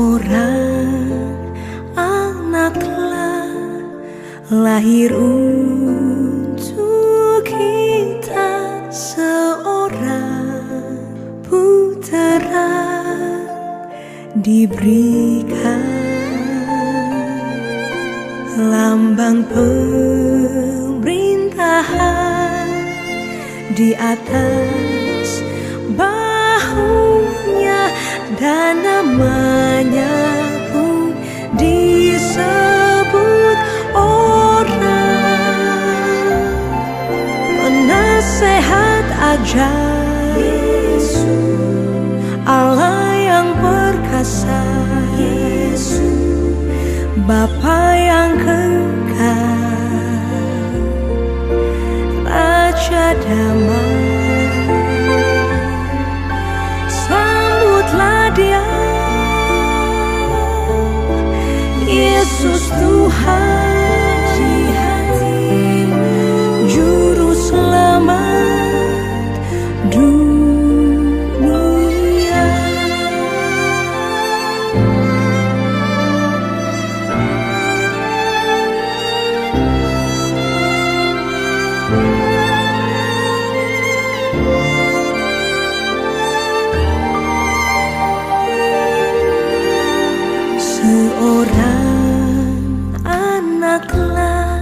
Seorang anak telah lahir untuk kita, seorang putera diberikan, lambang pemerintahan di atas bahunya, dan namanya pun disebut orang penasehat ajaib, Yesus, Allah yang perkasa, Yesus, Bapa yang kekal, Raja damai. Dia Yesus Tuhan di hatimu, Juru Selamat dunia. Seorang anak telah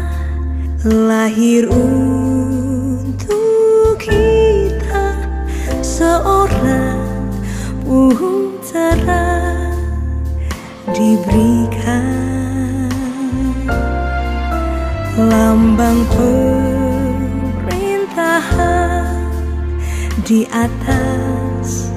lahir untuk kita, seorang putera diberikan, lambang pemerintahan di atas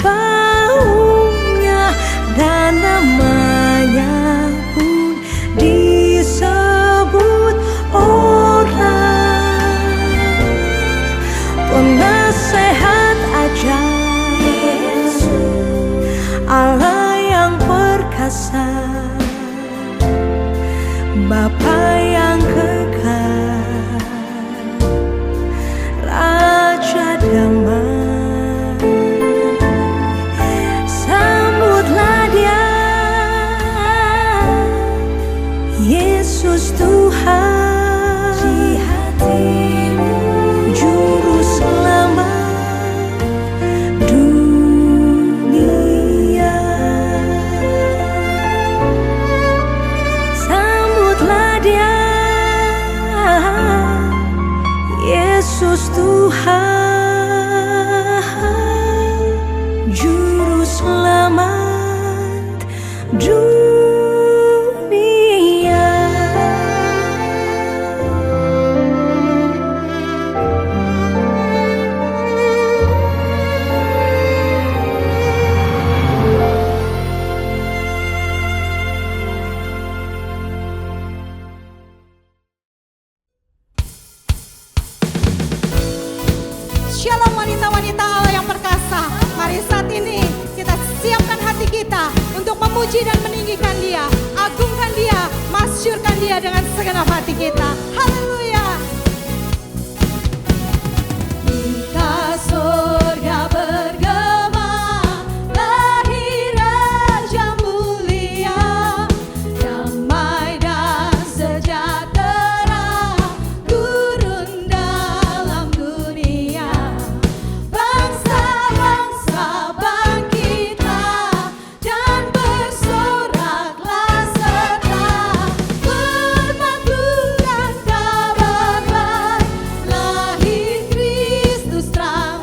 baunya, dan namanya pun disebut orang penasehat ajaib, Yesus, Allah yang perkasa, Bapa yang kekal, Raja damai. Yesus Tuhan di hatimu, Juru Selamat dunia. Sambutlah Dia, Yesus Tuhan, Juru Selamat dunia. Shalom wanita-wanita Allah yang perkasa. Mari saat ini kita siapkan hati kita untuk memuji dan meninggikan Dia, agungkan Dia, masyurkan Dia dengan segenap hati kita. Haleluya. Kita surga bergema, lahir Raja mulia, damai dan sejahtera turun dalam dunia. Bangsa-bangsa bangkitlah dan bersoraklah serta bermakluran kabar baik, lahir Kristus terang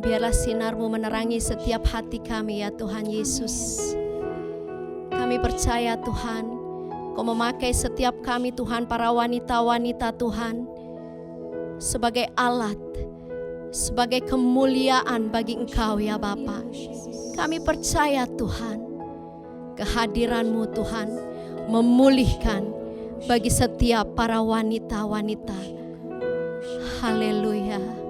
Biarlah sinar-Mu menerangi setiap hati kami ya Tuhan Yesus. Kami percaya Tuhan, Kau memakai setiap kami Tuhan, para wanita-wanita Tuhan, sebagai alat, sebagai kemuliaan bagi Engkau ya Bapa. Kami percaya Tuhan, kehadiran-Mu Tuhan memulihkan bagi setiap para wanita-wanita. Haleluya.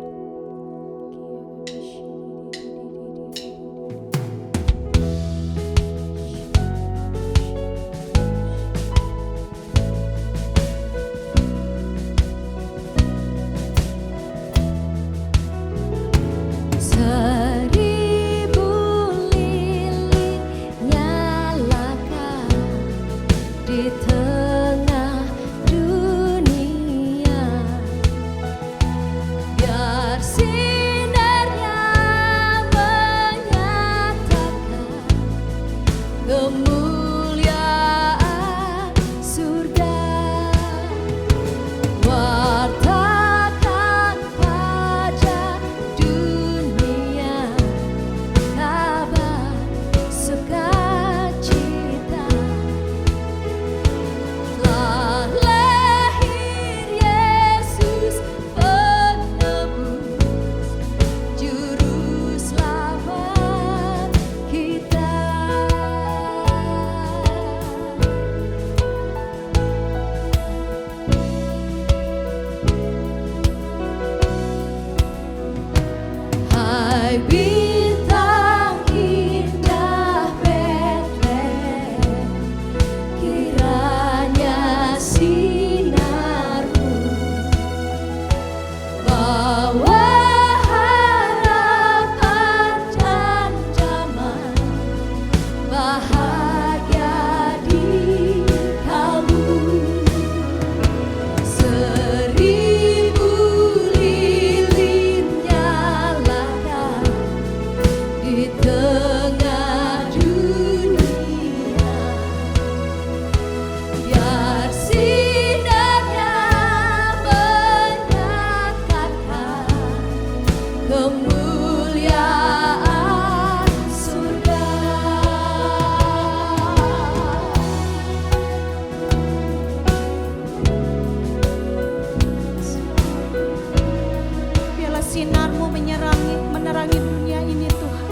Menerangi dunia ini Tuhan.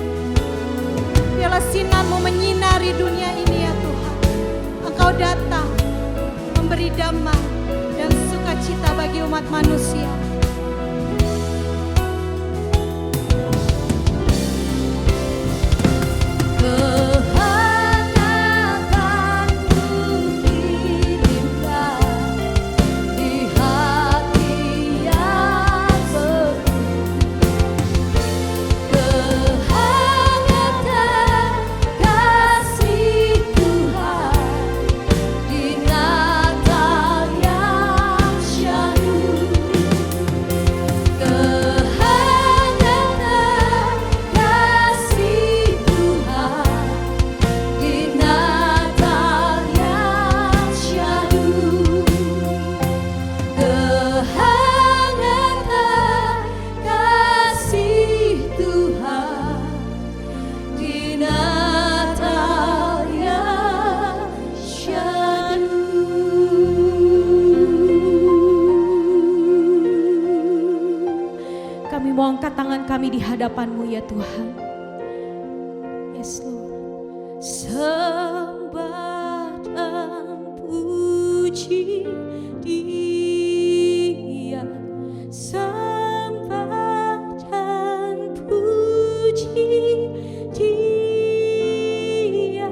Biarlah sinar-Mu menyinari dunia ini ya Tuhan. Engkau datang memberi damai dan sukacita bagi umat manusia. Kami mau angkat tangan kami di hadapan-Mu ya Tuhan. Yes Lord. Sembah dan puji Dia, sembah dan puji Dia,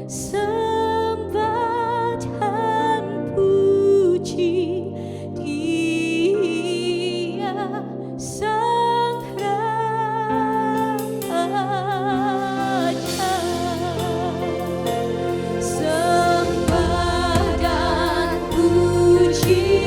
sembah dan puji Dia, Sang Raja. Sembah dan puji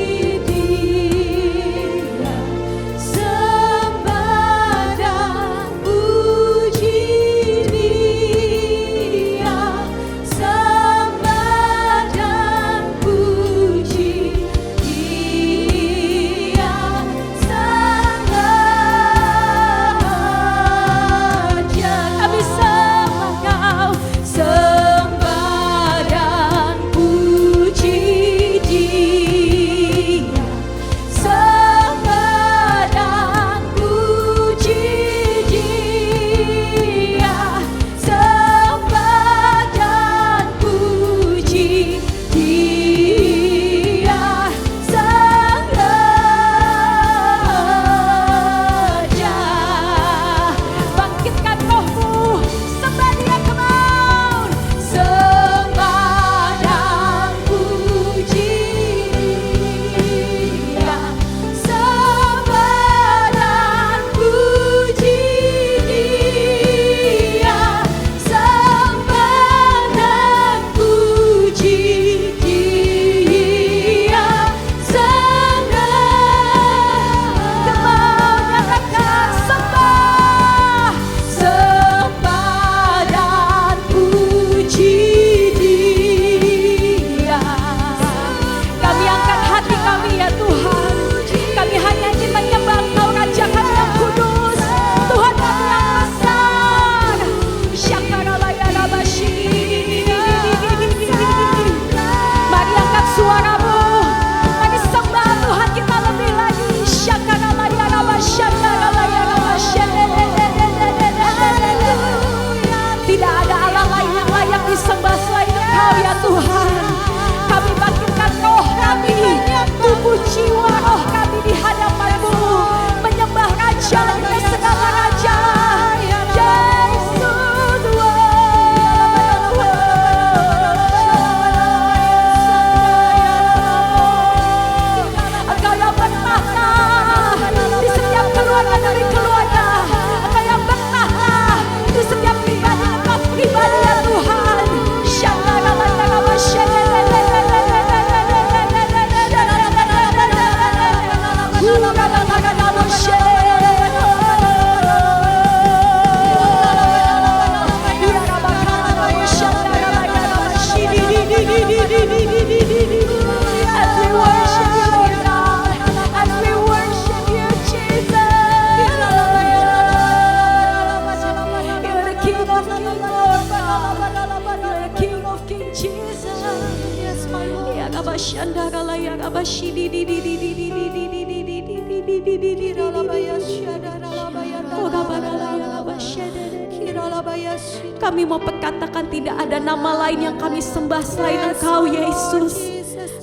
Kami mau katakan tidak ada nama lain yang kami sembah selain Engkau, Yesus.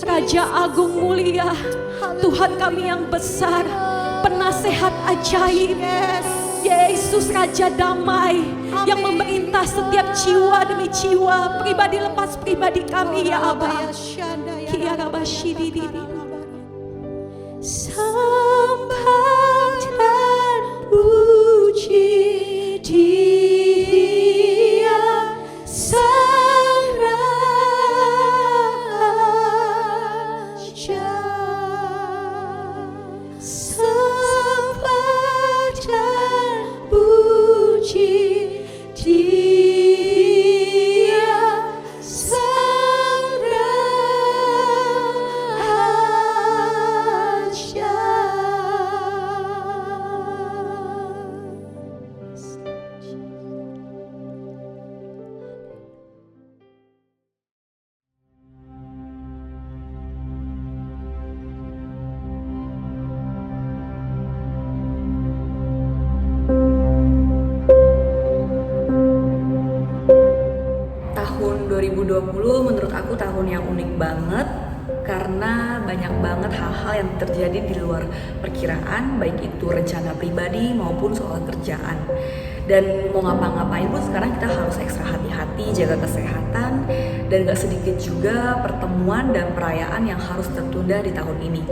Raja agung mulia, Tuhan kami yang besar, penasehat ajaib, Yesus Raja damai yang memerintah setiap jiwa demi jiwa, pribadi lepas pribadi kami, ya Abba. Sembah dan puji Dia Sang Raja. Sembah dan puji Dia Sang Raja. Tahun 2020 menurut aku tahun yang unik banget karena banyak banget hal-hal yang terjadi di luar perkiraan, baik itu rencana pribadi maupun soal kerjaan. Dan mau ngapa-ngapain pun sekarang kita harus ekstra hati-hati, jaga kesehatan, dan gak sedikit juga pertemuan dan perayaan yang harus tertunda di tahun ini.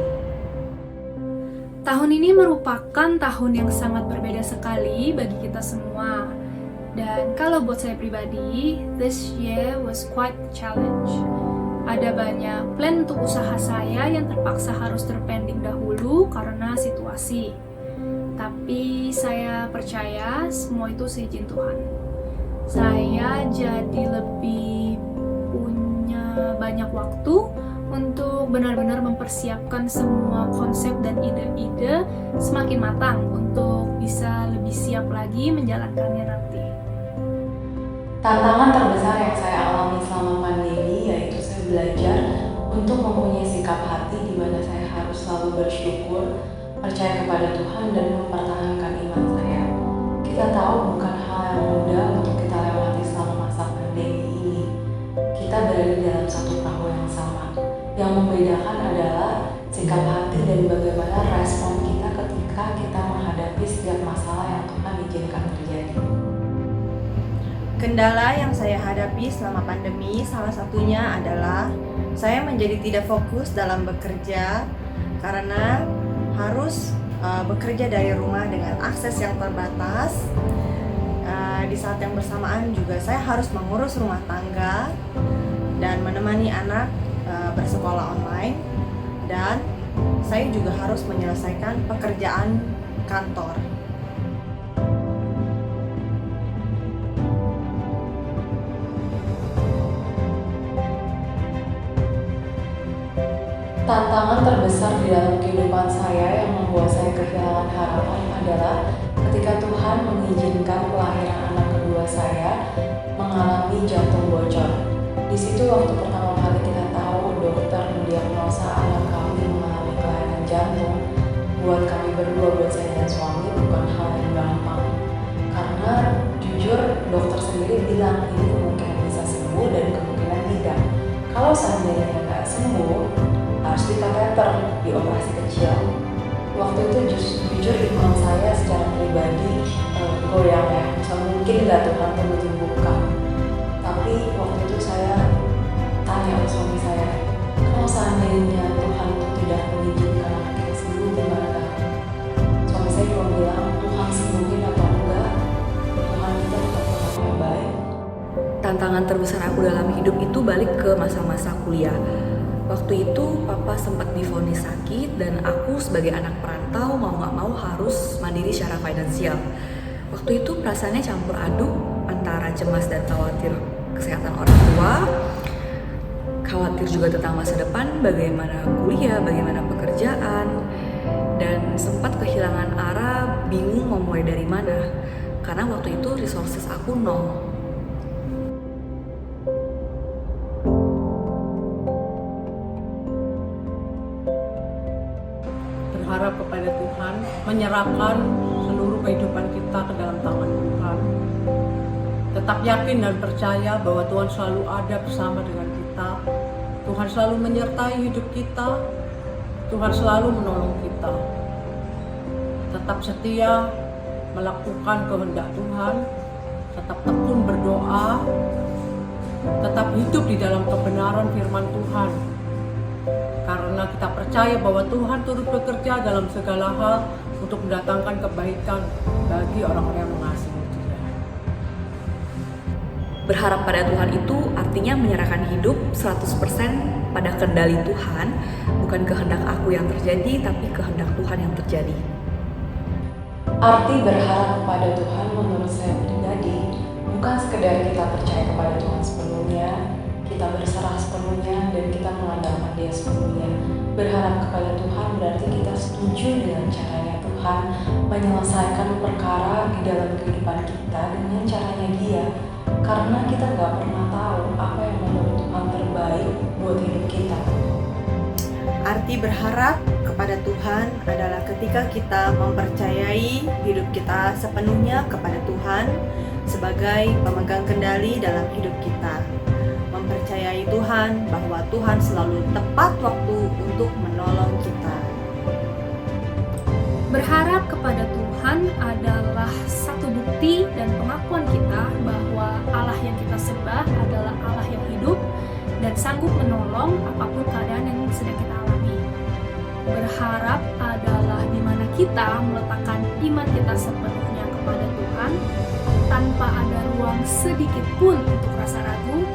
Tahun ini merupakan tahun yang sangat berbeda sekali bagi kita semua. Dan kalau buat saya pribadi, this year was quite a challenge. Ada banyak plan untuk usaha saya yang terpaksa harus terpending dahulu karena situasi. Tapi saya percaya semua itu seizin Tuhan. Saya jadi lebih punya banyak waktu untuk benar-benar mempersiapkan semua konsep dan ide-ide semakin matang untuk bisa lebih siap lagi menjalankannya nanti. Tantangan terbesar yang saya alami selama pandemi yaitu saya belajar untuk mempunyai sikap hati di mana saya harus selalu bersyukur, percaya kepada Tuhan dan mempertahankan iman saya. Kita tahu bukan hal yang mudah untuk kita lewati selama masa pandemi ini. Kita berada dalam satu perahu yang sama. Yang membedakan adalah sikap hati dan bagaimana respon kita ketika kita menghadapi setiap masalah yang Tuhan izinkan terjadi. Kendala yang saya hadapi selama pandemi salah satunya adalah saya menjadi tidak fokus dalam bekerja karena harus bekerja dari rumah dengan akses yang terbatas. Di saat yang bersamaan juga saya harus mengurus rumah tangga dan menemani anak bersekolah online, dan saya juga harus menyelesaikan pekerjaan kantor. Tantangan terbesar di dalam kehidupan saya yang membuat saya kehilangan harapan adalah ketika Tuhan mengizinkan kelahiran anak kedua saya mengalami jantung bocor. Di situ waktu pertama kali kita tahu dokter mendiagnosa anak kami mengalami kelainan jantung, buat kami berdua, buat saya dan suami, bukan hal yang gampang. Karena jujur dokter sendiri bilang ini kemungkinan bisa sembuh dan kemungkinan tidak. Kalau seandainya nggak sembuh, harus dikateter, dioperasi kecil. Waktu itu jujur iman saya secara pribadi goyang ya, mungkin nggak Tuhan tuh buka. Tapi waktu itu saya tanya ke suami saya, kalau seandainya Tuhan tuh tidak mengizinkan anak kita sembuh, gimana? Suami saya cuma bilang, Tuhan sembuhin apa enggak, Tuhan kita tetap yang baik. Tantangan terbesar aku dalam hidup itu balik ke masa-masa kuliah. Waktu itu papa sempat divonis sakit dan aku sebagai anak perantau mau gak mau harus mandiri secara finansial. Waktu itu perasaannya campur aduk antara cemas dan khawatir kesehatan orang tua, khawatir juga tentang masa depan, bagaimana kuliah, bagaimana pekerjaan, dan sempat kehilangan arah, bingung mau mulai dari mana karena waktu itu resources aku nol. menyerahkan seluruh kehidupan kita ke dalam tangan Tuhan. Tetap yakin dan percaya bahwa Tuhan selalu ada bersama dengan kita. Tuhan selalu menyertai hidup kita. Tuhan selalu menolong kita. Tetap setia melakukan kehendak Tuhan. Tetap tekun berdoa. Tetap hidup di dalam kebenaran firman Tuhan. Karena kita percaya bahwa Tuhan turut bekerja dalam segala hal untuk mendatangkan kebaikan bagi orang-orang yang mengasihi Dia. Berharap pada Tuhan itu artinya menyerahkan hidup 100% pada kendali Tuhan, bukan kehendak aku yang terjadi, tapi kehendak Tuhan yang terjadi. Arti berharap kepada Tuhan menurut saya pribadi bukan sekedar kita percaya kepada Tuhan sepenuhnya, kita berserah sepenuhnya, dan kita mengandalkan Dia sepenuhnya. Berharap kepada Tuhan berarti kita setuju dengan caranya Tuhan menyelesaikan perkara di dalam kehidupan kita dengan caranya Dia. Karena kita nggak pernah tahu apa yang menurut Tuhan terbaik buat hidup kita. Arti berharap kepada Tuhan adalah ketika kita mempercayai hidup kita sepenuhnya kepada Tuhan sebagai pemegang kendali dalam hidup kita. Mempercayai Tuhan bahwa Tuhan selalu tepat waktu untuk menolong kita. Berharap kepada Tuhan adalah satu bukti dan pengakuan kita bahwa Allah yang kita sembah adalah Allah yang hidup dan sanggup menolong apapun keadaan yang sedang kita alami. Berharap adalah di mana kita meletakkan iman kita sepenuhnya kepada Tuhan tanpa ada ruang sedikit pun untuk rasa ragu,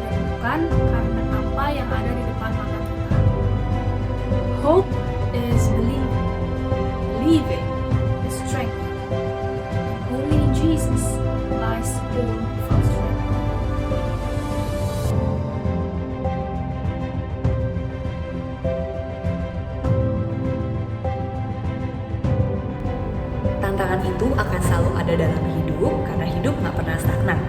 dan bukan karena apa yang ada di depan mata kita. Hope is believing. Believing is strength. Only in Jesus lies all of our strength. Tantangan itu akan selalu ada dalam hidup, karena hidup nggak pernah stagnan.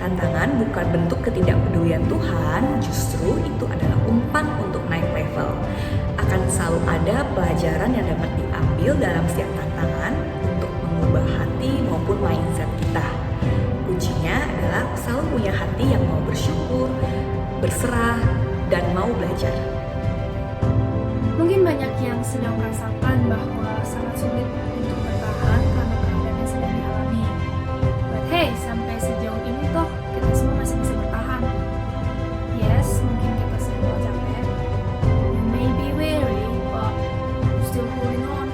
Tantangan bukan bentuk ketidakpedulian Tuhan, justru itu adalah umpan untuk naik level. Akan selalu ada pelajaran yang dapat diambil dalam setiap tantangan untuk mengubah hati maupun mindset kita. Kuncinya adalah selalu punya hati yang mau bersyukur, berserah, dan mau belajar. Mungkin banyak yang sedang merasakan bahwa sangat sulit untuk bertahan karena keadaan yang sedang dialami. But hey, sampai sejauh ini toh kita semua masih bisa bertahan. Yes, mungkin kita semua capek. You may be weary, but you're still holding on.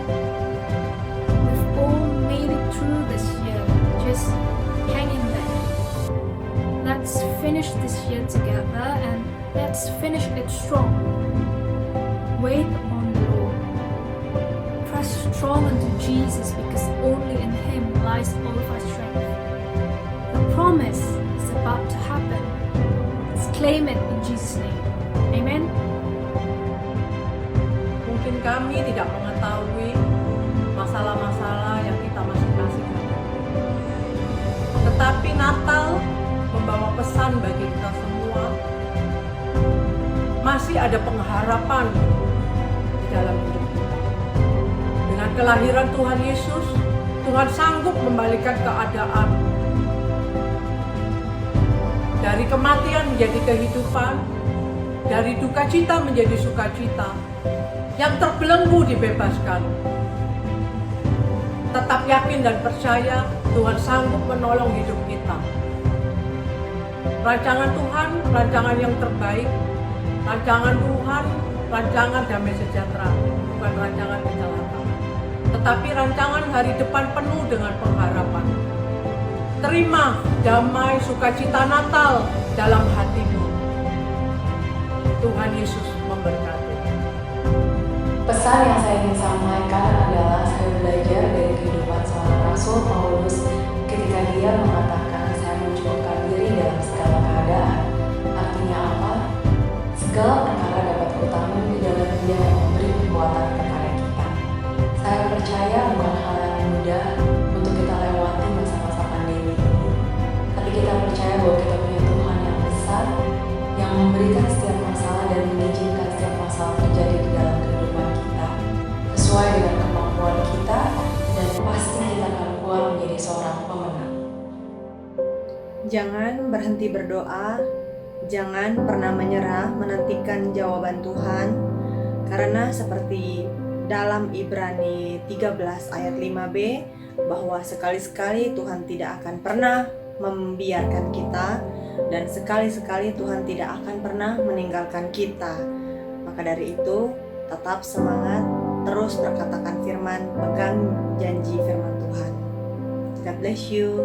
We've all made it through this year. Just hang in there. Let's finish this year together and let's finish it strong. Wait on the Lord. Press strong unto Jesus, because only in Him lies all of our strength. The promise is about to happen. Let's claim it in Jesus' name. Amen. Mungkin kami tidak mengetahui masalah-masalah yang kita masing-masing hadapi. Tetapi Natal membawa pesan bagi kita semua. Masih ada pengharapan di dalam hidup kita. Dengan kelahiran Tuhan Yesus, Tuhan sanggup membalikan keadaan. Dari kematian menjadi kehidupan, dari duka cita menjadi sukacita. Yang terbelenggu dibebaskan. Tetap yakin dan percaya Tuhan sanggup menolong hidup kita. Rancangan Tuhan, rancangan yang terbaik. Rancangan Tuhan, rancangan damai sejahtera, bukan rancangan kecelakaan. Tetapi rancangan hari depan penuh dengan pengharapan. Terima damai sukacita Natal dalam hatimu. Tuhan Yesus memberkati. Pesan yang saya ingin sampaikan adalah saya belajar dari kehidupan seorang Rasul Paulus ketika dia mengatakan saya mencukupkan diri dalam segala keadaan. Artinya apa? Segala perkara dapat kutahui di dalam Dia yang memberi kekuatan kepada kita. Saya percaya bukan hal yang mudah untuk kita lewati masa-masa pandemi ini. Tapi kita percaya bahwa kita punya Tuhan yang besar, yang memberikan setiap masalah dan mengizinkan setiap masalah terjadi di dalam kehidupan kita sesuai dengan kemampuan kita Jangan berhenti berdoa, jangan pernah menyerah menantikan jawaban Tuhan, karena seperti dalam Ibrani 13 ayat 5b, bahwa sekali-sekali Tuhan tidak akan pernah membiarkan kita, dan sekali-sekali Tuhan tidak akan pernah meninggalkan kita. Maka dari itu, tetap semangat, terus perkatakan firman, pegang janji firman Tuhan. God bless you.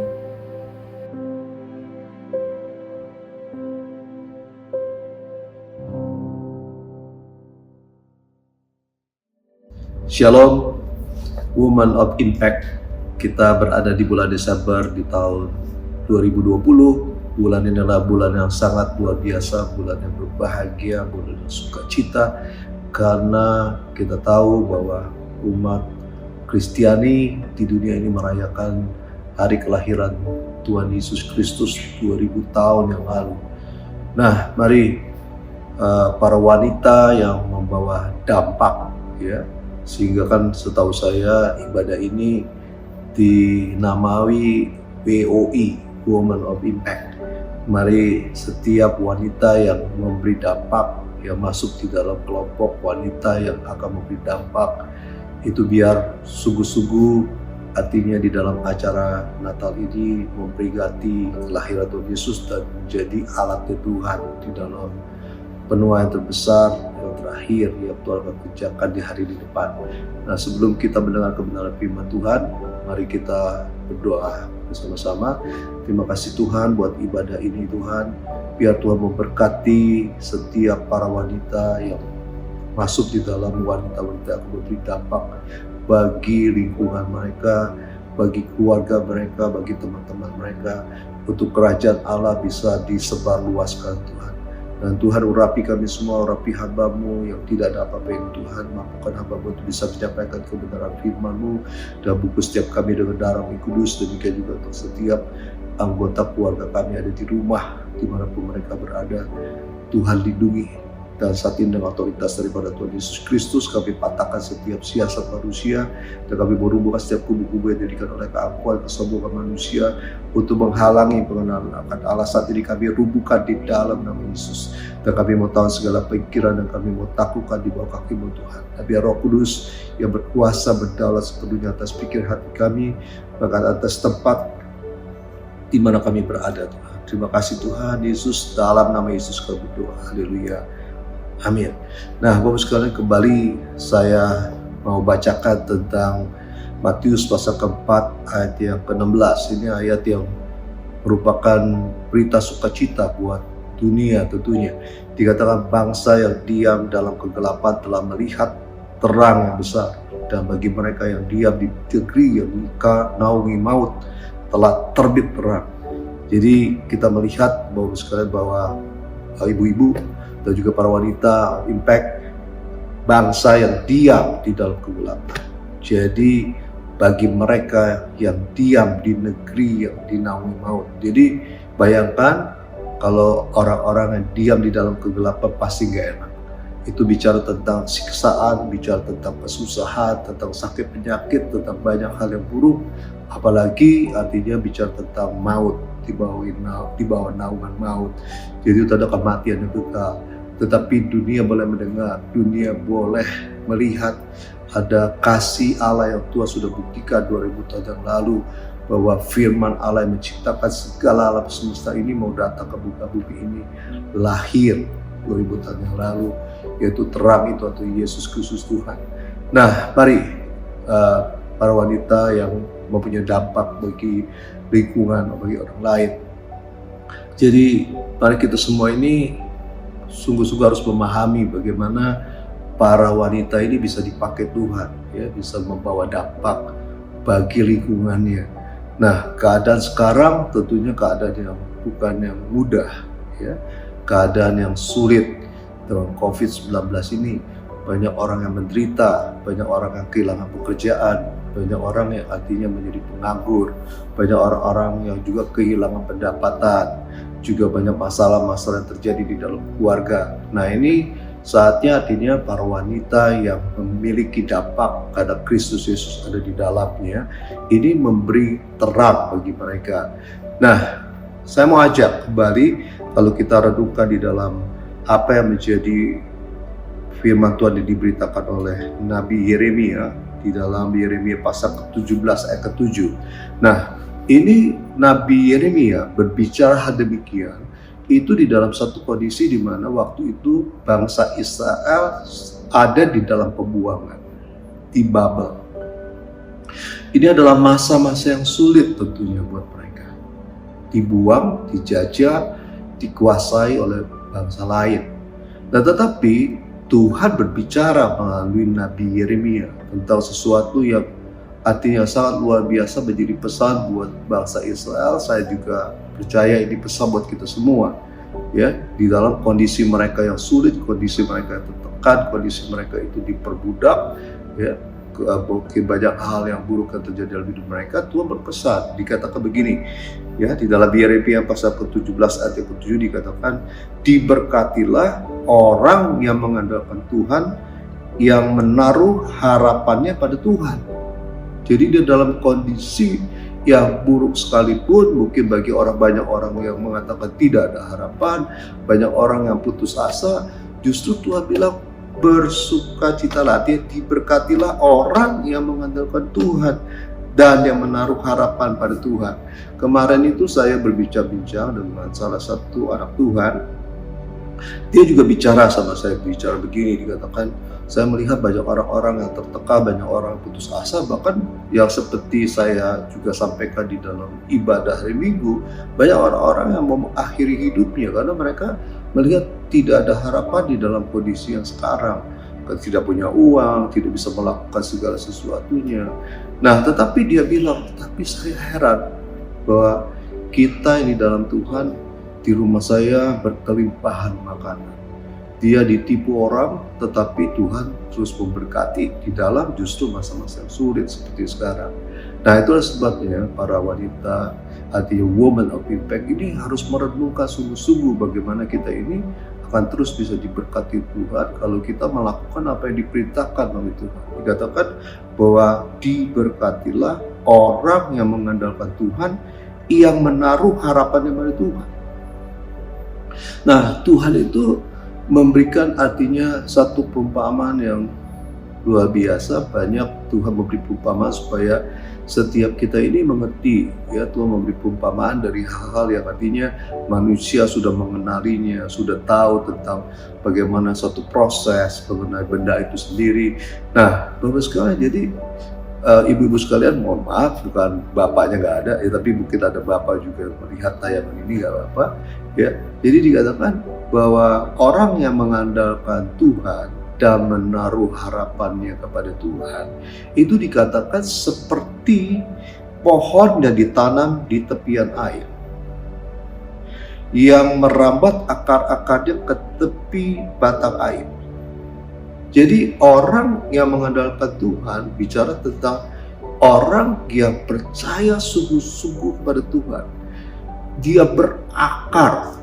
Shalom, Woman of Impact. Kita berada di bulan Desember di tahun 2020. Bulan ini adalah bulan yang sangat luar biasa, bulan yang berbahagia, bulan yang sukacita, karena kita tahu bahwa umat Kristiani di dunia ini merayakan hari kelahiran Tuhan Yesus Kristus 2000 tahun yang lalu. Nah, mari para wanita yang membawa dampak, ya, sehingga kan setahu saya ibadah ini dinamai WOI, Woman of Impact. Mari setiap wanita yang memberi dampak, yang masuk di dalam kelompok wanita yang akan memberi dampak, itu biar sungguh-sungguh artinya di dalam acara Natal ini memperingati kelahiran Tuhan Yesus dan menjadi alatnya Tuhan di dalam penuaian terbesar yang terakhir yang Tuhan akan kerjakan di hari di depan. Nah, sebelum kita mendengar kebenaran firman Tuhan, mari kita berdoa bersama-sama. Terima kasih Tuhan buat ibadah ini Tuhan. Biar Tuhan memberkati setiap para wanita yang masuk di dalam wanita-wanita yang memberi dampak bagi lingkungan mereka, bagi keluarga mereka, bagi teman-teman mereka, untuk kerajaan Allah bisa disebarluaskan Tuhan. Dan Tuhan urapi kami semua, urapi hamba-Mu yang tidak ada apa-apa yang Tuhan, mampukan hamba-Mu untuk bisa menyampaikan kebenaran firman-Mu dan bungkus setiap kami dengan darah-Mu kudus, demikian juga untuk setiap anggota keluarga kami ada di rumah, dimanapun mereka berada. Tuhan lindungi. Dan saat ini dengan otoritas daripada Tuhan Yesus Kristus, kami patahkan setiap siasat manusia dan kami merubahkan setiap kubu-kubu yang didirikan oleh keangkuhan, kesombongan manusia untuk menghalangi pengenalan akan Allah. Saat ini kami rubuhkan di dalam nama Yesus, dan kami mau tahu segala pikiran dan kami mau taklukkan di bawah kaki-Mu Tuhan. Dan biar Roh Kudus yang berkuasa berdaulat sepenuhnya atas pikir hati kami, bahkan atas tempat di mana kami berada Tuhan. Terima kasih Tuhan Yesus, dalam nama Yesus kami berdoa. Haleluya. Amin. Nah, Bapak sekalian, kembali saya mau bacakan tentang Matius pasal keempat ayat yang ke-16. Ini ayat yang merupakan berita sukacita buat dunia tentunya. Dikatakan bangsa yang diam dalam kegelapan telah melihat terang yang besar, dan bagi mereka yang diam di negeri yang dinaungi maut telah terbit terang. Jadi kita melihat Bapak sekalian bahwa ibu-ibu dan juga para wanita impact, bangsa yang diam di dalam kegelapan. Jadi bagi mereka yang diam di negeri yang dinaungi maut. Jadi bayangkan kalau orang-orang yang diam di dalam kegelapan pasti gak enak. Itu bicara tentang siksaan, bicara tentang kesusahan, tentang sakit penyakit, tentang banyak hal yang buruk. Apalagi artinya bicara tentang maut, di bawah naungan maut. Jadi itu ada kematian yang kekal. Tetapi dunia boleh mendengar, dunia boleh melihat ada kasih Allah yang Tuhan sudah buktikan 2000 tahun yang lalu, bahwa firman Allah yang menciptakan segala alam semesta ini mau datang ke muka bumi ini, lahir 2000 tahun yang lalu, yaitu terang itu atau Yesus Kristus Tuhan. Nah, mari para wanita yang mempunyai dampak bagi lingkungan, bagi orang lain. Jadi mari kita semua ini sungguh-sungguh harus memahami bagaimana para wanita ini bisa dipakai Tuhan, ya, bisa membawa dampak bagi lingkungannya. Nah, keadaan sekarang tentunya keadaan yang bukan yang mudah, ya, keadaan yang sulit dengan COVID-19 ini. Banyak orang yang menderita, banyak orang yang kehilangan pekerjaan, banyak orang yang artinya menjadi penganggur, banyak orang-orang yang juga kehilangan pendapatan, juga banyak masalah-masalah yang terjadi di dalam keluarga. Nah, ini saatnya artinya para wanita yang memiliki dampak karena Kristus Yesus ada di dalamnya, ini memberi terang bagi mereka. Nah, Saya mau ajak kembali kalau kita renungkan di dalam apa yang menjadi firman Tuhan yang diberitakan oleh Nabi Yeremia di dalam Yeremia pasal ke-17 ayat ke-7. Nah, ini Nabi Yeremia berbicara hal demikian itu di dalam satu kondisi di mana waktu itu bangsa Israel ada di dalam pembuangan di Babel. Ini adalah masa-masa yang sulit tentunya buat mereka. Dibuang, dijajah, dikuasai oleh bangsa lain. Nah, tetapi Tuhan berbicara melalui Nabi Yeremia tentang sesuatu yang artinya sangat luar biasa menjadi pesan buat bangsa Israel. Saya juga percaya ini pesan buat kita semua. Ya, di dalam kondisi mereka yang sulit, kondisi mereka yang tertekan, kondisi mereka itu diperbudak, ya, mungkin banyak hal yang buruk yang terjadi dalam hidup mereka. Tuhan berpesan, dikatakan begini, ya, di dalam Yeremia pasal ke-17 ayat ke-7 dikatakan, diberkatilah orang yang mengandalkan Tuhan, yang menaruh harapannya pada Tuhan. Jadi dia dalam kondisi yang buruk sekalipun, mungkin bagi banyak orang yang mengatakan tidak ada harapan, banyak orang yang putus asa, justru Tuhan bilang bersukacitalah, dia diberkatilah orang yang mengandalkan Tuhan dan yang menaruh harapan pada Tuhan. Kemarin itu saya berbincang-bincang dengan salah satu anak Tuhan. Dia juga bicara sama saya, bicara begini, dikatakan saya melihat banyak orang-orang yang tertekan, banyak orang yang putus asa, bahkan yang seperti saya juga sampaikan di dalam ibadah hari Minggu, banyak orang-orang yang mau mengakhiri hidupnya karena mereka melihat tidak ada harapan di dalam kondisi yang sekarang, tidak punya uang, tidak bisa melakukan segala sesuatunya. Nah, tetapi dia bilang, tapi saya heran bahwa kita ini dalam Tuhan, di rumah saya berkelimpahan makanan. Dia ditipu orang, tetapi Tuhan terus memberkati di dalam justru masa-masa yang sulit seperti sekarang. Nah, itulah sebabnya para wanita, artinya woman of impact ini harus merenungkan sungguh-sungguh bagaimana kita ini akan terus bisa diberkati Tuhan kalau kita melakukan apa yang diperintahkan oleh Tuhan. Dikatakan bahwa diberkatilah orang yang mengandalkan Tuhan, yang menaruh harapannya pada Tuhan. Nah, Tuhan itu memberikan artinya satu perumpamaan yang luar biasa. Banyak Tuhan memberi perumpamaan supaya setiap kita ini mengerti, ya. Tuhan memberi perumpamaan dari hal-hal yang artinya manusia sudah mengenalinya, sudah tahu tentang bagaimana suatu proses mengenai benda itu sendiri. Nah, Bapak sekalian, jadi ibu-ibu sekalian, mohon maaf, bukan bapaknya nggak ada, ya, tapi mungkin ada bapak juga yang melihat tayangan ini, nggak apa-apa, ya. Jadi dikatakan bahwa orang yang mengandalkan Tuhan dan menaruh harapannya kepada Tuhan, itu dikatakan seperti pohon yang ditanam di tepian air, yang merambat akar-akarnya ke tepi batang air. Jadi orang yang mengandalkan Tuhan bicara tentang orang yang percaya sungguh-sungguh kepada Tuhan. Dia berakar,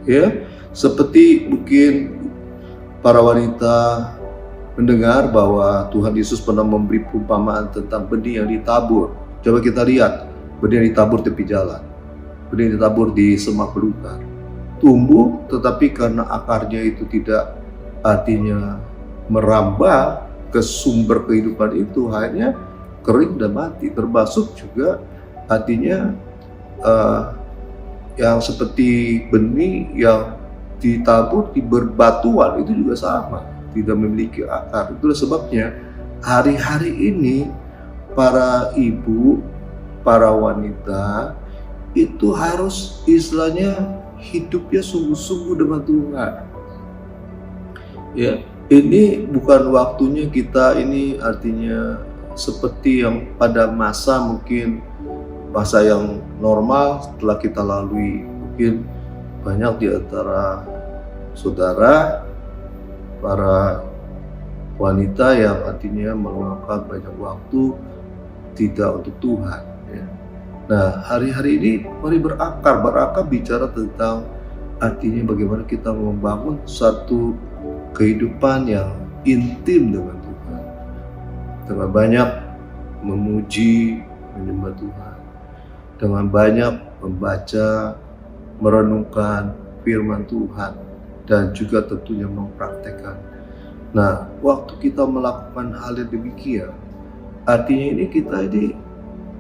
ya, seperti mungkin para wanita mendengar bahwa Tuhan Yesus pernah memberi perumpamaan tentang benih yang ditabur. Coba kita lihat, benih yang ditabur tepi jalan, benih yang ditabur di semak belukar, tumbuh, tetapi karena akarnya itu tidak artinya merambah ke sumber kehidupan itu, hanya kering dan mati. Termasuk juga artinya yang seperti benih yang ditabur di berbatuan itu juga sama, tidak memiliki akar. Itulah sebabnya hari-hari ini para ibu, para wanita itu harus istilahnya hidupnya sungguh-sungguh dengan Tuhan. Ya, ini bukan waktunya kita ini artinya seperti yang pada masa mungkin masa yang normal setelah kita lalui. Mungkin banyak di antara saudara para wanita yang artinya meluangkan banyak waktu tidak untuk Tuhan, ya. Nah, hari-hari ini mari berakar bicara tentang artinya bagaimana kita membangun satu kehidupan yang intim dengan Tuhan, dengan banyak memuji, menyembah Tuhan. dengan banyak membaca, merenungkan firman Tuhan, dan juga tentunya mempraktekkan. Nah, waktu kita melakukan hal yang demikian, artinya ini kita ini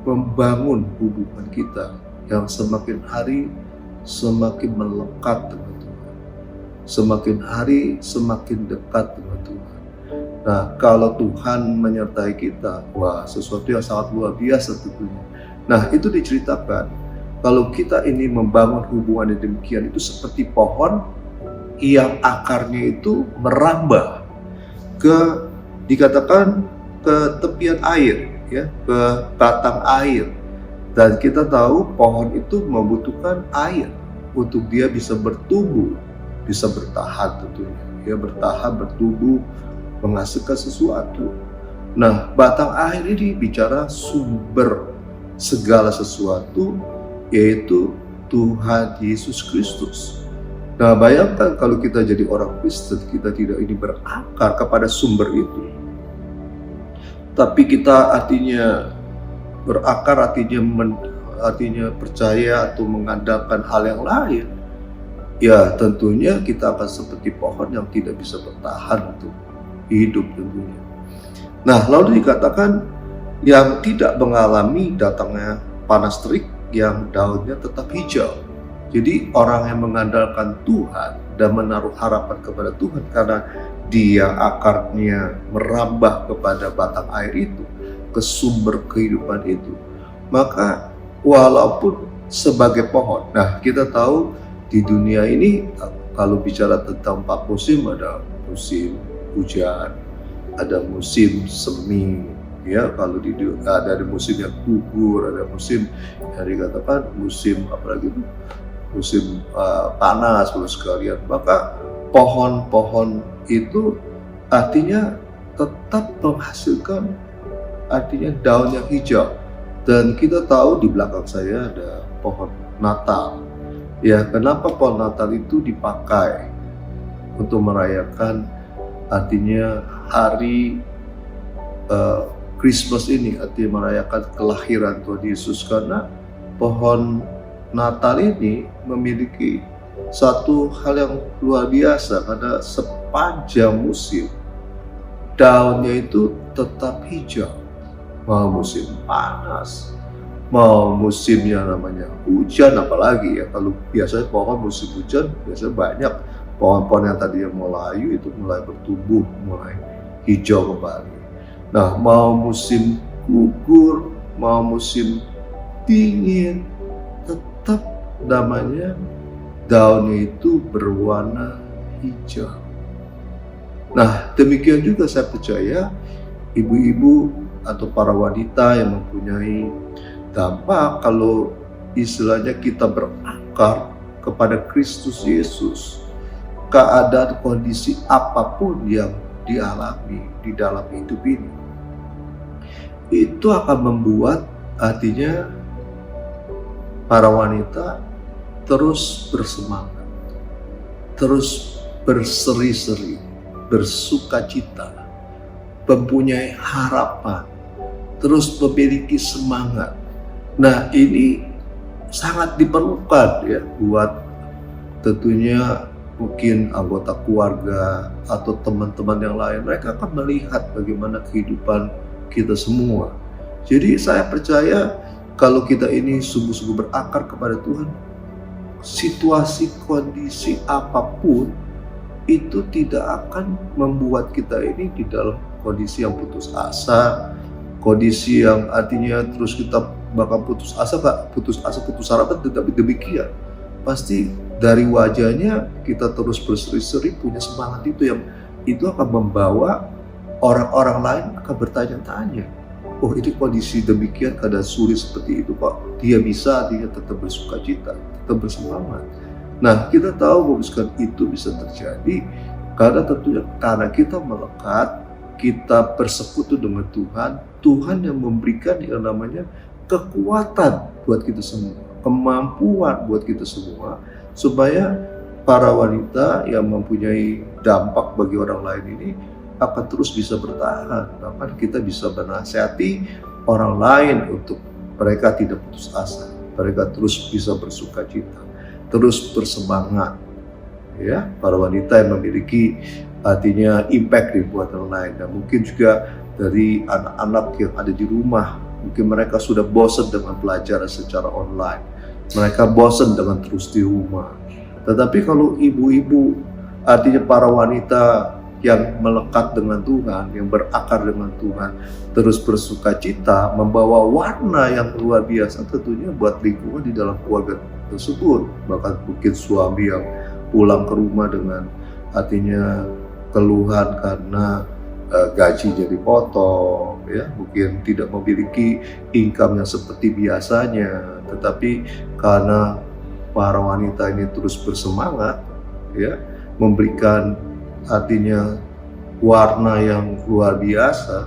membangun hubungan kita yang semakin hari semakin melekat dengan Tuhan. Semakin hari semakin dekat dengan Tuhan. Nah, kalau Tuhan menyertai kita, wah, sesuatu yang sangat luar biasa tentunya. Nah, itu diceritakan kalau kita ini membangun hubungan yang demikian, itu seperti pohon yang akarnya itu merambah dikatakan ke tepian air, ya, ke batang air. Dan kita tahu pohon itu membutuhkan air untuk dia bisa bertumbuh, bisa bertahan tentunya, ya, bertahan, bertumbuh, menghasilkan sesuatu. Nah, batang air ini bicara sumber segala sesuatu, yaitu Tuhan Yesus Kristus. Nah, bayangkan kalau kita jadi orang Kristen, kita tidak ini berakar kepada sumber itu. Tapi kita artinya berakar, artinya percaya atau mengandalkan hal yang lain. Ya, tentunya kita akan seperti pohon yang tidak bisa bertahan untuk hidup tentunya. Nah, lalu dikatakan yang tidak mengalami datangnya panas terik, yang daunnya tetap hijau. Jadi orang yang mengandalkan Tuhan dan menaruh harapan kepada Tuhan karena dia akarnya merambah kepada batang air itu, ke sumber kehidupan itu, maka walaupun sebagai pohon. Nah, kita tahu di dunia ini kalau bicara tentang 4 musim, ada musim hujan, ada musim semi, ya, kalau ada musim yang gugur, ada musim yang dikatakan musim apalagi itu, musim panas, Bapak sekalian. Maka pohon-pohon itu artinya tetap menghasilkan, artinya daun yang hijau. Dan kita tahu di belakang saya ada pohon Natal. Ya, kenapa pohon Natal itu dipakai untuk merayakan artinya hari Christmas ini, artinya merayakan kelahiran Tuhan Yesus, karena pohon Natal ini memiliki satu hal yang luar biasa, karena sepanjang musim daunnya itu tetap hijau. Mau musim panas, mau musim yang namanya hujan, apalagi ya, kalau biasanya pohon musim hujan biasanya banyak pohon-pohon yang tadinya mau layu itu mulai bertumbuh, mulai hijau kembali. Nah, mau musim gugur, mau musim dingin, tetap namanya daunnya itu berwarna hijau. Nah, demikian juga saya percaya ibu-ibu atau para wanita yang mempunyai dampak kalau istilahnya kita berakar kepada Kristus Yesus, keadaan kondisi apapun yang dialami di dalam hidup ini, itu akan membuat artinya para wanita terus bersemangat, terus berseri-seri, bersukacita, mempunyai harapan, terus memiliki semangat. Nah, ini sangat diperlukan ya buat tentunya mungkin anggota keluarga atau teman-teman yang lain. Mereka akan melihat bagaimana kehidupan kita semua. Jadi saya percaya kalau kita ini sungguh-sungguh berakar kepada Tuhan, situasi kondisi apapun itu tidak akan membuat kita ini di dalam kondisi yang putus asa, kondisi yang artinya terus kita bakal putus asa, putus harapan. Tetapi demikian pasti dari wajahnya kita terus berseri-seri, punya semangat itu akan membawa orang-orang lain akan bertanya-tanya, oh ini kondisi demikian, keadaan sulit seperti itu kok dia bisa, dia tetap bersukacita, tetap bersemangat. Nah, kita tahu bahwa itu bisa terjadi karena tentunya karena kita melekat, kita bersekutu dengan Tuhan, Tuhan yang memberikan yang namanya kekuatan buat kita semua, kemampuan buat kita semua, supaya para wanita yang mempunyai dampak bagi orang lain ini akan terus bisa bertahan. Bahkan kita bisa menasihati orang lain untuk mereka tidak putus asa. mereka terus bisa bersuka cita, terus bersemangat. Ya, para wanita yang memiliki artinya impact di buat orang lain. Dan mungkin juga dari anak-anak yang ada di rumah, mungkin mereka sudah bosan dengan belajar secara online, mereka bosan dengan terus di rumah. Tetapi kalau ibu-ibu, artinya para wanita yang melekat dengan Tuhan, yang berakar dengan Tuhan, terus bersuka cita, membawa warna yang luar biasa tentunya buat lingkungan di dalam keluarga tersebut. Bahkan mungkin suami yang pulang ke rumah dengan artinya keluhan karena gajinya dipotong, ya, mungkin tidak memiliki income yang seperti biasanya, tetapi karena para wanita ini terus bersemangat, ya, memberikan artinya warna yang luar biasa,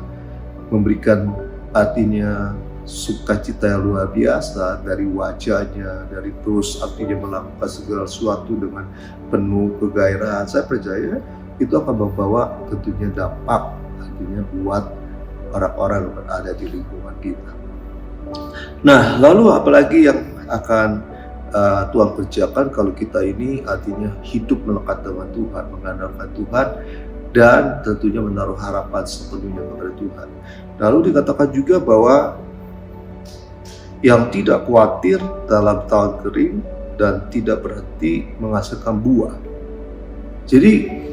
memberikan artinya sukacita yang luar biasa dari wajahnya, dari terus artinya melakukan segala sesuatu dengan penuh kegairahan. Saya percaya itu akan membawa tentunya dampak artinya buat orang-orang yang berada di lingkungan kita. Nah, lalu apalagi yang akan Tuhan kerjakan kalau kita ini artinya hidup melekat dengan Tuhan, mengandalkan Tuhan, dan tentunya menaruh harapan sepenuhnya kepada Tuhan. Lalu dikatakan juga bahwa yang tidak khawatir dalam tahun kering dan tidak berhenti menghasilkan buah. Jadi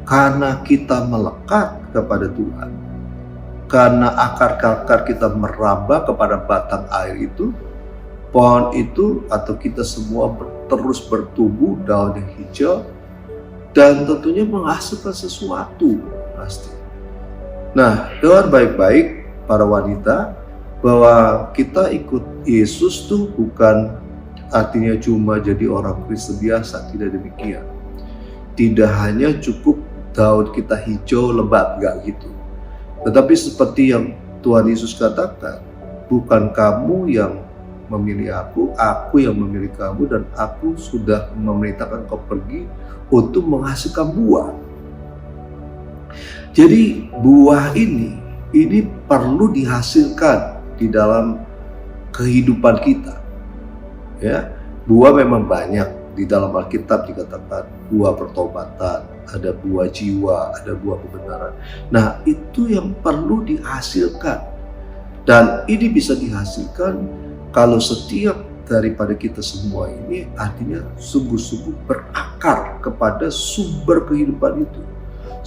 karena kita melekat kepada Tuhan, karena akar-akar kita merambah kepada batang air itu, pohon itu atau kita semua terus bertumbuh, daunnya hijau, dan tentunya menghasilkan sesuatu pasti. Nah, dengar baik-baik para wanita, bahwa kita ikut Yesus tuh bukan artinya cuma jadi orang Kristen biasa, tidak demikian. Tidak hanya cukup daun kita hijau lebat, enggak gitu. Tetapi seperti yang Tuhan Yesus katakan, bukan kamu yang memilih aku yang memilih kamu, dan aku sudah memerintahkan kau pergi untuk menghasilkan buah. Jadi buah ini perlu dihasilkan di dalam kehidupan kita. Ya, buah memang banyak di dalam Alkitab dikatakan buah pertobatan, ada buah jiwa, ada buah kebenaran. Nah, itu yang perlu dihasilkan. Dan ini bisa dihasilkan kalau setiap daripada kita semua ini artinya sungguh-sungguh berakar kepada sumber kehidupan itu.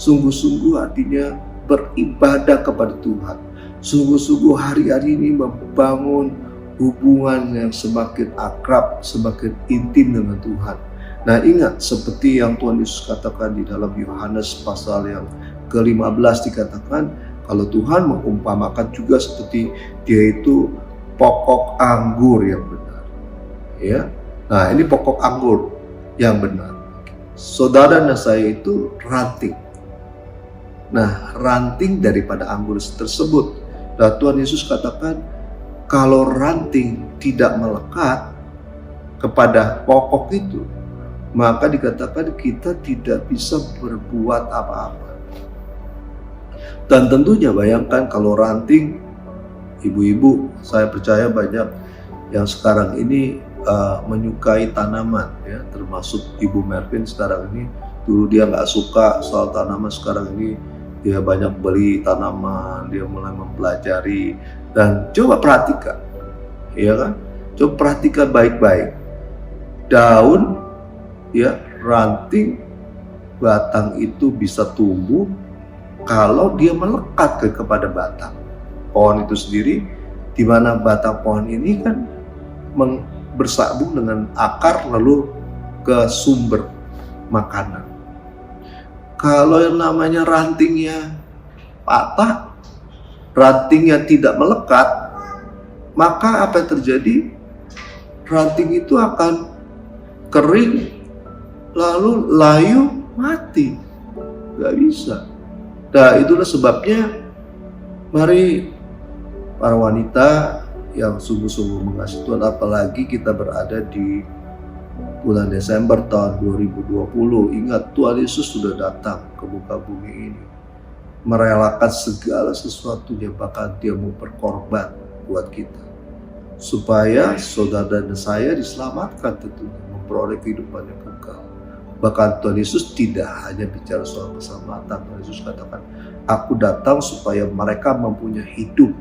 Sungguh-sungguh artinya beribadah kepada Tuhan. Sungguh-sungguh hari-hari ini membangun hubungan yang semakin akrab, semakin intim dengan Tuhan. Nah, ingat seperti yang Tuhan Yesus katakan di dalam Yohanes pasal yang ke-15 dikatakan, kalau Tuhan mengumpamakan juga seperti dia itu pokok anggur yang benar. Ya. Nah, ini pokok anggur yang benar. Saudara dan saya itu ranting. Nah, ranting daripada anggur tersebut. Nah, Tuhan Yesus katakan, kalau ranting tidak melekat kepada pokok itu, maka dikatakan kita tidak bisa berbuat apa-apa. Dan tentunya bayangkan kalau ranting, ibu-ibu, saya percaya banyak yang sekarang ini menyukai tanaman, ya, termasuk Ibu Mervin sekarang ini. Dulu dia nggak suka soal tanaman, sekarang ini dia banyak beli tanaman, dia mulai mempelajari. Dan coba perhatikan, ya kan? Coba perhatikan baik-baik. Daun, ya, ranting, batang itu bisa tumbuh kalau dia melekat kepada batang. Pohon itu sendiri, di mana batang pohon ini kan bersambung dengan akar lalu ke sumber makanan. Kalau yang namanya rantingnya patah, rantingnya tidak melekat, maka apa yang terjadi? Ranting itu akan kering, lalu layu, mati. Gak bisa. Nah, itulah sebabnya mari para wanita yang sungguh-sungguh mengasihi Tuhan, apalagi kita berada di bulan Desember tahun 2020. Ingat, Tuhan Yesus sudah datang ke muka bumi ini, merelakan segala sesuatunya, bahkan dia mau berkorban buat kita supaya saudara dan saya diselamatkan, tentunya memperoleh kehidupan yang kekal. Bahkan Tuhan Yesus tidak hanya bicara soal keselamatan. Tuhan Yesus katakan, aku datang supaya mereka mempunyai hidup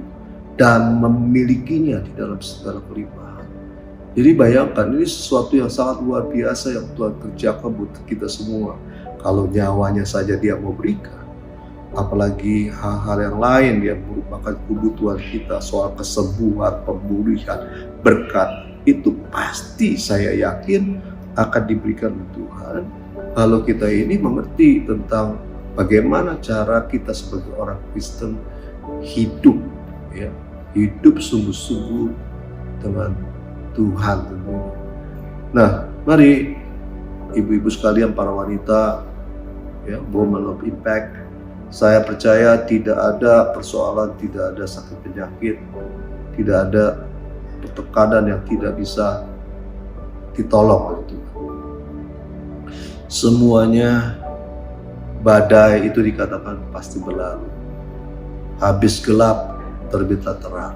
dan memilikinya di dalam segala kelimpahan. Jadi bayangkan, ini sesuatu yang sangat luar biasa yang Tuhan kerjakan buat kita semua. Kalau nyawanya saja Dia mau berikan, apalagi hal-hal yang lain yang merupakan kebutuhan kita, soal kesembuhan, pemulihan, berkat, itu pasti saya yakin akan diberikan Tuhan kalau kita ini mengerti tentang bagaimana cara kita sebagai orang Kristen hidup, ya, hidup sungguh-sungguh dengan Tuhan tentunya. Nah, mari ibu-ibu sekalian, para wanita, ya, woman of impact, saya percaya tidak ada persoalan, tidak ada sakit penyakit, tidak ada tekanan yang tidak bisa ditolong oleh Tuhan. Semuanya, badai itu dikatakan pasti berlalu. Habis gelap, terbitlah terang.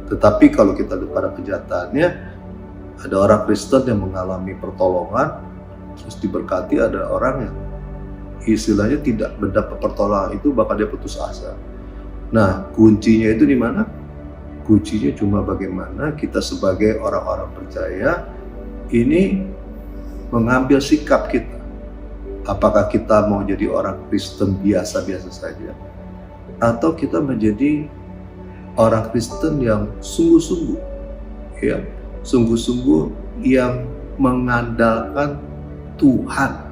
Tetapi kalau kita lihat pada kenyataannya, ada orang Kristen yang mengalami pertolongan, terus diberkati, ada orang yang istilahnya tidak mendapat pertolongan itu, bahkan dia putus asa. Nah, kuncinya itu di mana? Kuncinya cuma bagaimana kita sebagai orang-orang percaya ini mengambil sikap kita. Apakah kita mau jadi orang Kristen biasa-biasa saja, atau kita menjadi orang Kristen yang sungguh-sungguh, ya, sungguh-sungguh yang mengandalkan Tuhan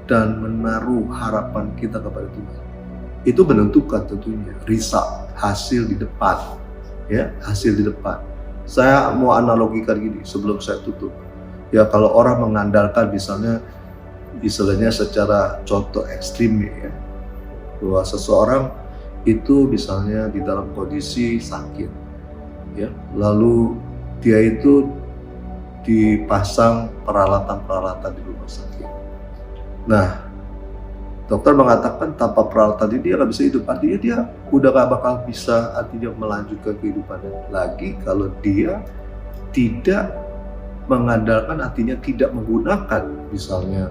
dan menaruh harapan kita kepada Tuhan. Itu menentukan tentunya result, hasil di depan, ya, hasil di depan. Saya mau analogikan gini sebelum saya tutup. Ya, kalau orang mengandalkan misalnya, istilahnya secara contoh ekstrim, ya, bahwa seseorang itu misalnya di dalam kondisi sakit, ya, lalu dia itu dipasang peralatan-peralatan di rumah sakit. Nah, dokter mengatakan tanpa peralatan ini dia nggak bisa hidup. Artinya dia udah gak bakal bisa artinya melanjutkan kehidupannya lagi kalau dia tidak mengandalkan, artinya tidak menggunakan misalnya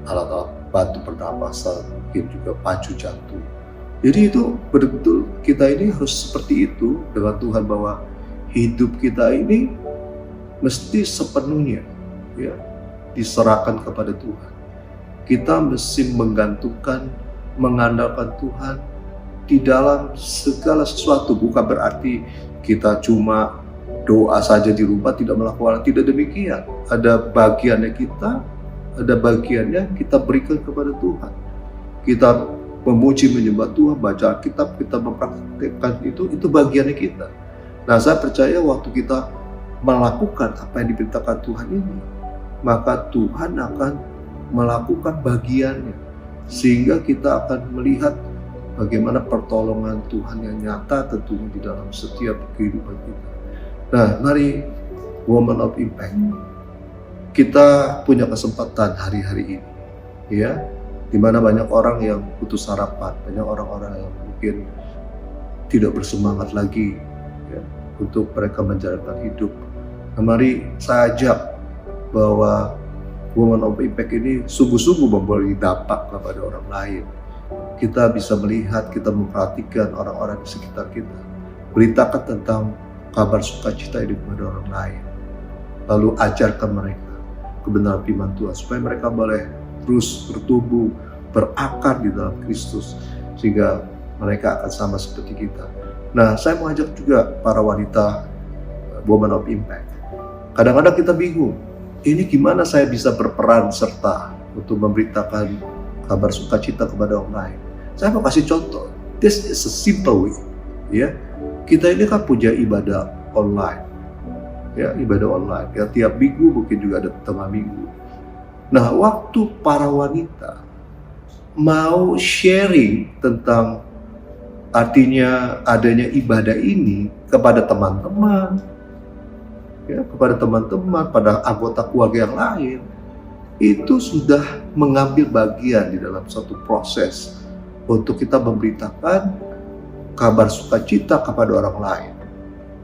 alat-alat bantu pernapasan, mungkin juga pacu jantung. Jadi itu betul-betul kita ini harus seperti itu dengan Tuhan, bahwa hidup kita ini mesti sepenuhnya, ya, diserahkan kepada Tuhan. Kita mesti menggantungkan, mengandalkan Tuhan di dalam segala sesuatu. Bukan berarti kita cuma doa saja di rumah, tidak melakukan, tidak demikian. Ada bagiannya kita, ada bagiannya kita berikan kepada Tuhan. Kita memuji, menyembah Tuhan, baca Alkitab, kita mempraktikkan itu bagiannya kita. Nah, saya percaya waktu kita melakukan apa yang diperintahkan Tuhan ini, maka Tuhan akan melakukan bagiannya, sehingga kita akan melihat bagaimana pertolongan Tuhan yang nyata tentunya di dalam setiap kehidupan kita. Nah, mari Woman of Impact, kita punya kesempatan hari-hari ini, ya, di mana banyak orang yang putus harapan, banyak orang-orang yang mungkin tidak bersemangat lagi, ya, untuk mereka menjalankan hidup. Nah, mari saya ajak bahwa Woman of Impact ini sungguh-sungguh memberi dampak kepada orang lain. Kita bisa melihat, kita memperhatikan orang-orang di sekitar kita, beritakan tentang kabar sukacita hidup kepada orang lain, lalu ajarkan mereka kebenaran firman Tuhan supaya mereka boleh terus bertumbuh, berakar di dalam Kristus, sehingga mereka akan sama seperti kita. Nah, saya mau ajak juga para wanita Woman of Impact. Kadang-kadang kita bingung, ini gimana saya bisa berperan serta untuk memberitakan kabar sukacita kepada orang lain. Saya mau kasih contoh. This is a simple way, ya. Kita ini kan punya ibadah online, ya, ibadah online. Ya, tiap minggu, mungkin juga ada tengah minggu. Nah, waktu para wanita mau sharing tentang artinya adanya ibadah ini kepada teman-teman, ya, kepada teman-teman, pada anggota keluarga yang lain, itu sudah mengambil bagian di dalam satu proses untuk kita memberitakan kabar sukacita kepada orang lain.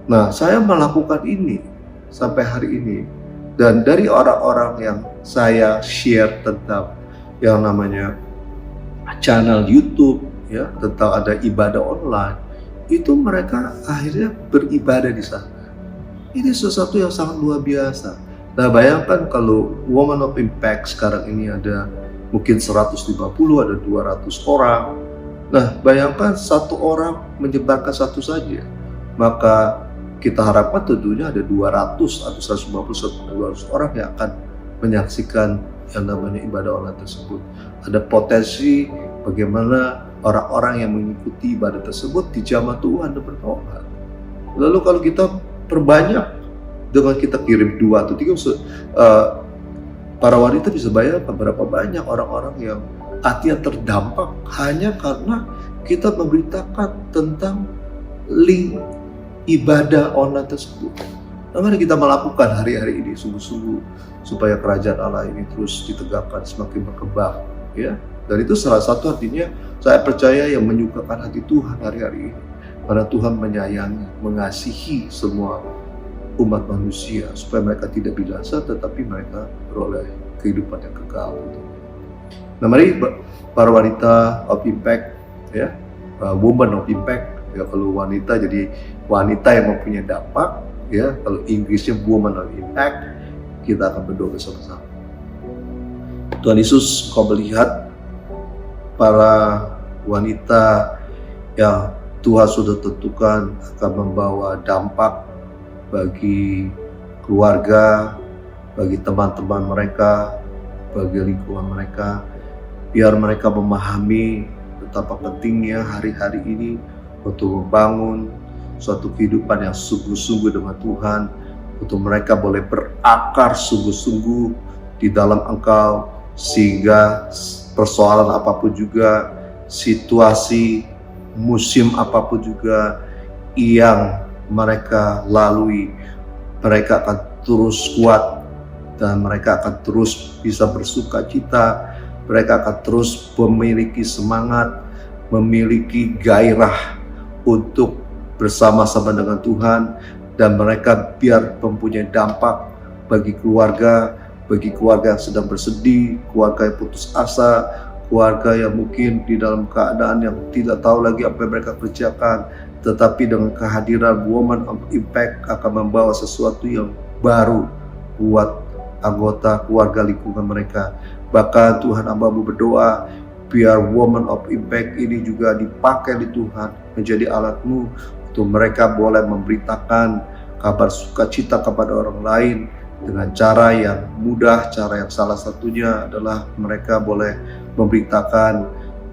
Nah, saya melakukan ini sampai hari ini. Dan dari orang-orang yang saya share tentang yang namanya channel YouTube, ya, tentang ada ibadah online, itu mereka akhirnya beribadah di sana. Ini sesuatu yang sangat luar biasa. Nah, bayangkan kalau Woman of Impact sekarang ini ada mungkin 150, ada 200 orang. Nah, bayangkan satu orang menyebarkan satu saja. Maka kita harapkan tentunya ada 200 atau 150 200 orang yang akan menyaksikan yang namanya ibadah online tersebut. Ada potensi bagaimana orang-orang yang mengikuti ibadah tersebut dijamah Tuhan dan bertobat. Lalu kalau kita perbanyak dengan kita kirim 2 atau 3, para wanita bisa bayangkan berapa banyak orang-orang yang hatinya terdampak hanya karena kita memberitakan tentang link ibadah online tersebut. Nah, mari kita melakukan hari-hari ini sungguh-sungguh supaya kerajaan Allah ini terus ditegakkan, semakin berkembang, ya. Dan itu salah satu artinya saya percaya yang menyukakan hati Tuhan hari-hari ini, karena Tuhan menyayangi, mengasihi semua umat manusia supaya mereka tidak binasa tetapi mereka beroleh kehidupan yang kekal. Nah, mari para wanita of impact, ya, woman of impact, ya, kalau wanita jadi wanita yang mempunyai dampak, ya, kalau Inggrisnya woman of impact. Kita akan berdoa bersama-sama. Tuhan Yesus, Kau melihat para wanita yang Tuhan sudah tentukan akan membawa dampak bagi keluarga, bagi teman-teman mereka, bagi lingkungan mereka, biar mereka memahami betapa pentingnya hari-hari ini untuk membangun suatu kehidupan yang sungguh-sungguh dengan Tuhan, untuk mereka boleh berakar sungguh-sungguh di dalam Engkau, sehingga persoalan apapun juga, situasi, musim apapun juga yang mereka lalui, mereka akan terus kuat dan mereka akan terus bisa bersuka cita, mereka akan terus memiliki semangat, memiliki gairah untuk bersama-sama dengan Tuhan, dan mereka biar mempunyai dampak bagi keluarga yang sedang bersedih, keluarga yang putus asa, keluarga yang mungkin di dalam keadaan yang tidak tahu lagi apa yang mereka kerjakan, tetapi dengan kehadiran Woman of Impact akan membawa sesuatu yang baru buat anggota keluarga lingkungan mereka. Bahkan Tuhan, hamba-Mu berdoa biar Woman of Impact ini juga dipakai di Tuhan menjadi alat-Mu untuk mereka boleh memberitakan kabar sukacita kepada orang lain dengan cara yang mudah. Cara yang salah satunya adalah mereka boleh memberitakan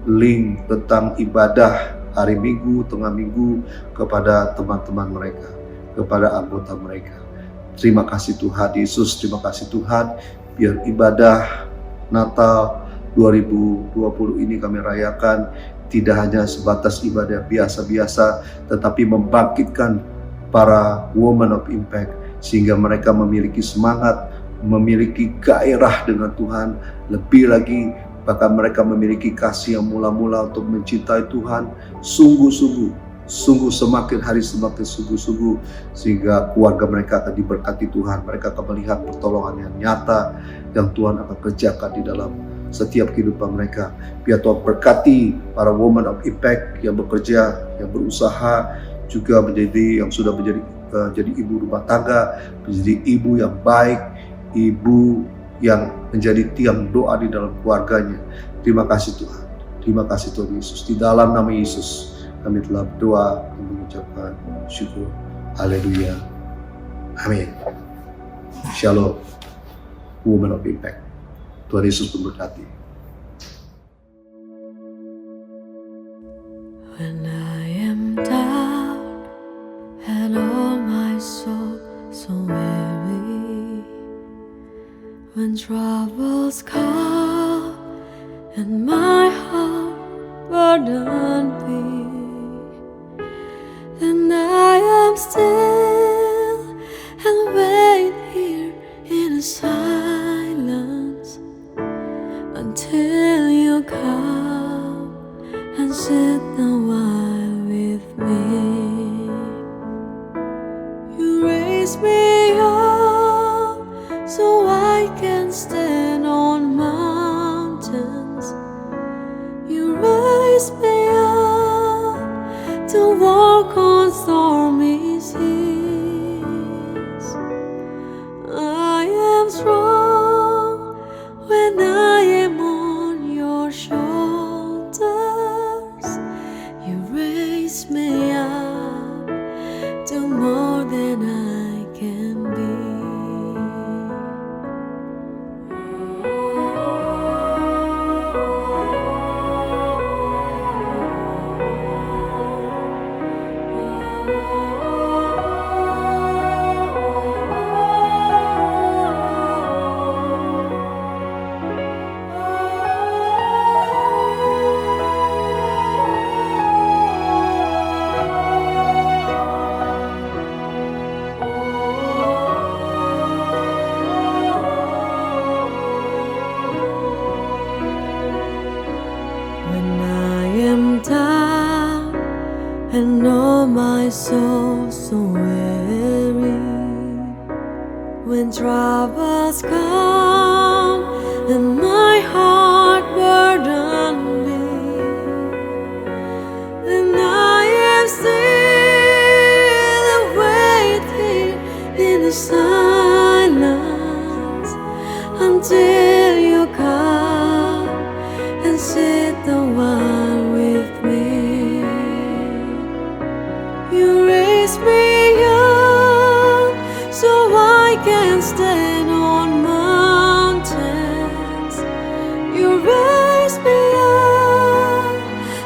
link tentang ibadah hari Minggu, tengah Minggu kepada teman-teman mereka, kepada anggota mereka. Terima kasih Tuhan Yesus, terima kasih Tuhan, biar ibadah Natal 2020 ini kami rayakan tidak hanya sebatas ibadah biasa-biasa, tetapi membangkitkan para woman of impact sehingga mereka memiliki semangat, memiliki gairah dengan Tuhan, lebih lagi bahkan mereka memiliki kasih yang mula-mula untuk mencintai Tuhan sungguh semakin hari semakin sungguh-sungguh, sehingga keluarga mereka akan diberkati Tuhan. Mereka akan melihat pertolongan yang nyata yang Tuhan akan kerjakan di dalam setiap kehidupan mereka. Biar Tuhan berkati para woman of impact yang bekerja, yang berusaha, juga menjadi yang sudah jadi ibu rumah tangga, menjadi ibu yang baik, ibu yang menjadi tiang doa di dalam keluarganya. Terima kasih Tuhan, terima kasih Tuhan Yesus. Di dalam nama Yesus kami telah berdoa dan mengucapkan syukur. Haleluya, amin. Shalom, woman of impact. Tuhan Yesus memberkati. When I am down and all my soul so weary, when troubles come and my heart burden be, then I am still and wait here in a silence until you come and sit a while with me. to walk on stormy seas. I am strong when I am on your shoulders. You raise me up to more than I can be. When I am down and all my soul so weary, when troubles come and my heart burden me, then I am still and wait here in the silence until you come and sit a while with me. You raise me up so I can stand on mountains. You raise me up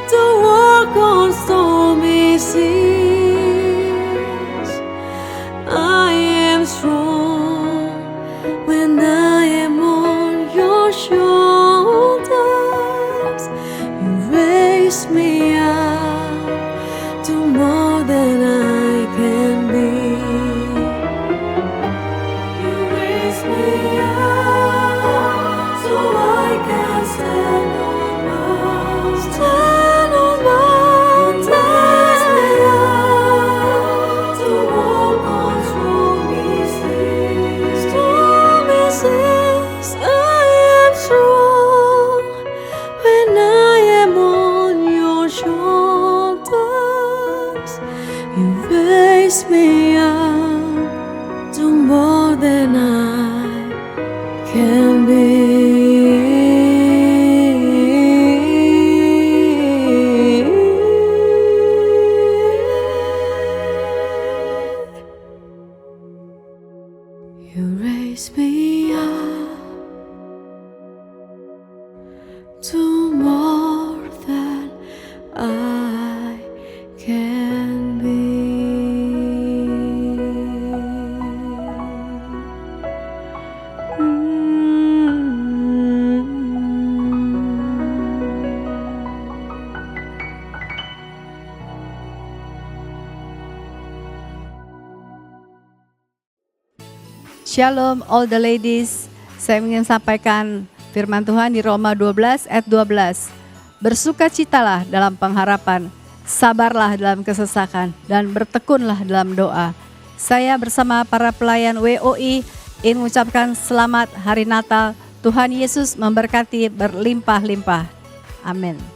to walk on stormy seas. I am strong when I am on your shoulders. You raise me up to more than I can be. You raise me up so I can stand on mountains. Stand on mountains. Raise me up to walk on stormy seas. Stormy seas. I am strong when I am on your shoulders. You raise me up to more than I can be. You raise me up to more than I can be. Shalom all the ladies. Saya ingin sampaikan firman Tuhan di Roma 12 ayat 12. Bersukacitalah dalam pengharapan, sabarlah dalam kesesakan, dan bertekunlah dalam doa. Saya bersama para pelayan WOI ingin mengucapkan selamat Hari Natal. Tuhan Yesus memberkati berlimpah-limpah. Amin.